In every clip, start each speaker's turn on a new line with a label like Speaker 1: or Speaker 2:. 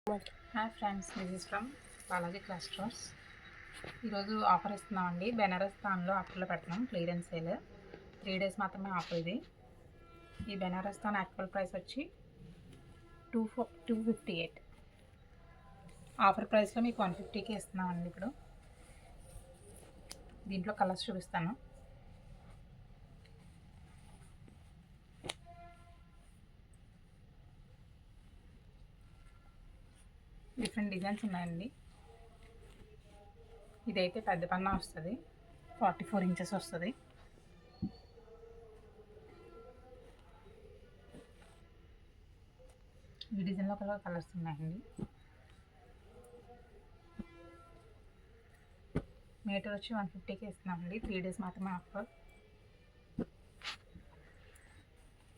Speaker 1: Hi friends, this is from Balaji class stores. ఈరోజు offer ఇస్తున్నామండి. బెనారస్ తాన్లో ఆఫర్లో పెడుతున్నాం. క్లియరెన్స్ సేల్ 3 days మాత్రమే ఆఫర్ ఇది. ఈ బెనారస్ తాన్ యాక్చువల్ ప్రైస్ వచ్చి 258. ఆఫర్ ప్రైస్లో మీకు 150కి ఇస్తున్నామండి. ఇప్పుడు దీంట్లో కలర్స్ చూపిస్తాను. డిఫరెంట్ డిజైన్స్ ఉన్నాయండి. ఇదైతే పెద్ద పన్నా వస్తుంది, 44 inches వస్తుంది. ఈ డిజైన్లో కూడా కలర్స్ ఉన్నాయండి. మీటర్ వచ్చి 150కి ఇస్తున్నామండి. 3 days మాత్రమే ఆఫర్.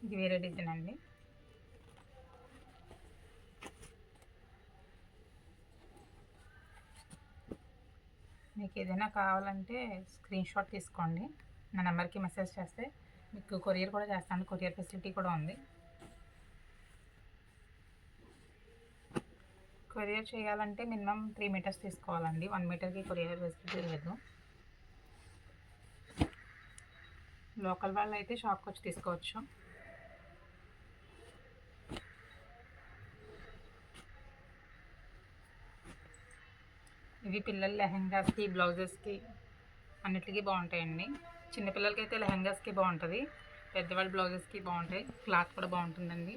Speaker 1: ఇది వేరే డిజైన్ అండి. మీకు ఏదైనా కావాలంటే స్క్రీన్ షాట్ తీసుకోండి. నా నెంబర్కి మెసేజ్ చేస్తే మీకు కొరియర్ కూడా చేస్తాను. కొరియర్ ఫెసిలిటీ కూడా ఉంది. కొరియర్ చేయాలంటే మినిమం 3 meters తీసుకోవాలండి. 1 meterకి కొరియర్ ఫెసిలిటీ లేదు. లోకల్ వాళ్ళు అయితే షాప్కి వచ్చి తీసుకోవచ్చు. ఇవి పిల్లల లెహెంగాస్కి, బ్లౌజెస్కి అన్నిటికీ బాగుంటాయండి. చిన్నపిల్లలకి అయితే లెహెంగాస్కి బాగుంటుంది, పెద్దవాళ్ళ బ్లౌజెస్కి బాగుంటాయి. క్లాత్ కూడా బాగుంటుందండి.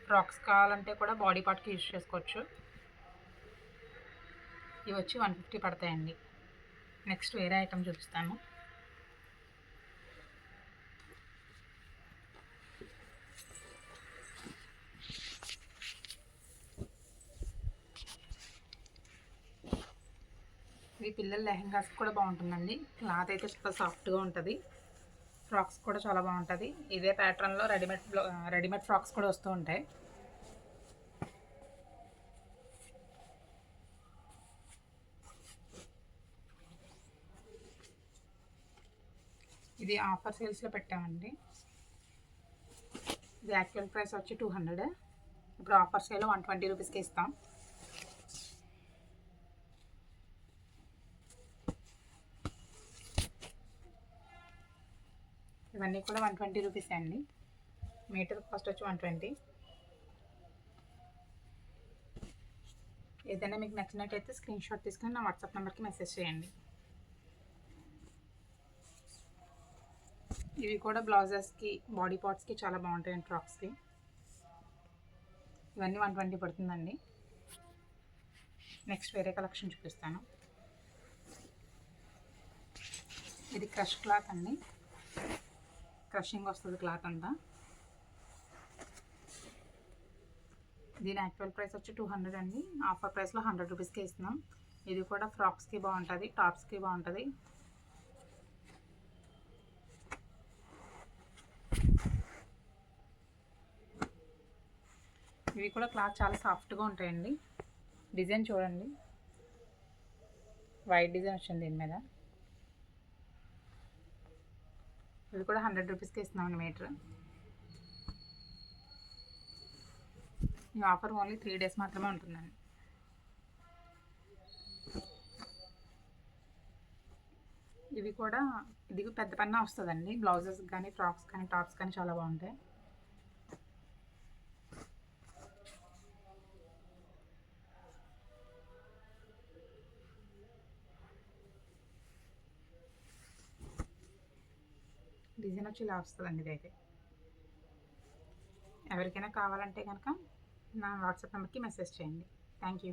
Speaker 1: ఫ్రాక్స్ కావాలంటే కూడా బాడీ పార్ట్కి యూజ్ చేసుకోవచ్చు. ఇవి వచ్చి 150 పడతాయండి. నెక్స్ట్ వేరే ఐటమ్ చూపిస్తాను. ఇది పిల్లల లెహెంగాస్ కూడా బాగుంటుందండి. క్లాత్ అయితే చాలా సాఫ్ట్గా ఉంటుంది. ఫ్రాక్స్ కూడా చాలా బాగుంటుంది. ఇదే ప్యాటర్న్లో రెడీమేడ్ ఫ్రాక్స్ కూడా వస్తూ ఉంటాయి. ఇది ఆఫర్ సేల్స్లో పెట్టామండి. ఇది యాక్చువల్ ప్రైస్ వచ్చి 200. ఇప్పుడు ఆఫర్ సేల్ 120 రూపీస్కి ఇస్తాం. ఇవన్నీ కూడా 120 రూపీస్ అండి. మీటర్ కాస్ట్ వచ్చి 120. ఏదైనా మీకు నచ్చినట్టయితే స్క్రీన్ షాట్ తీసుకుని నా వాట్సాప్ నెంబర్కి మెసేజ్ చేయండి. ఇవి కూడా బ్లౌజెస్కి, బాడీ పార్ట్స్కి చాలా బాగుంటాయండి. ఫ్రాక్స్కి ఇవన్నీ 120 పడుతుందండి. నెక్స్ట్ వేరే కలెక్షన్ చూపిస్తాను. ఇది క్రష్ క్లాత్ అండి. క్రషింగ్ వస్తుంది క్లాత్ అంతా. దీని యాక్చువల్ ప్రైస్ వచ్చి 200 అండి. ఆఫర్ ప్రైస్లో 100 రూపీస్కి ఇస్తున్నాం. ఇది కూడా ఫ్రాక్స్కి బాగుంటుంది, టాప్స్కి బాగుంటుంది. ఇవి కూడా క్లాత్ చాలా సాఫ్ట్గా ఉంటాయండి. డిజైన్ చూడండి, వైట్ డిజైన్ వచ్చింది దీని మీద. ఇవి కూడా 100 రూపీస్కి ఇస్తున్నామండి మీటర్. ఈ ఆఫర్ ఓన్లీ 3 days మాత్రమే ఉంటుందండి. ఇవి కూడా ఇది పెద్ద పన్నా వస్తుందండి. బ్లౌజెస్ కానీ, ఫ్రాక్స్ కానీ, టాప్స్ కానీ చాలా బాగుంటాయి. డిజైన్ వచ్చి ఇలా వస్తుందండి. ఇదైతే ఎవరికైనా కావాలంటే కనుక నా వాట్సాప్ నెంబర్కి మెసేజ్ చేయండి. Thank you.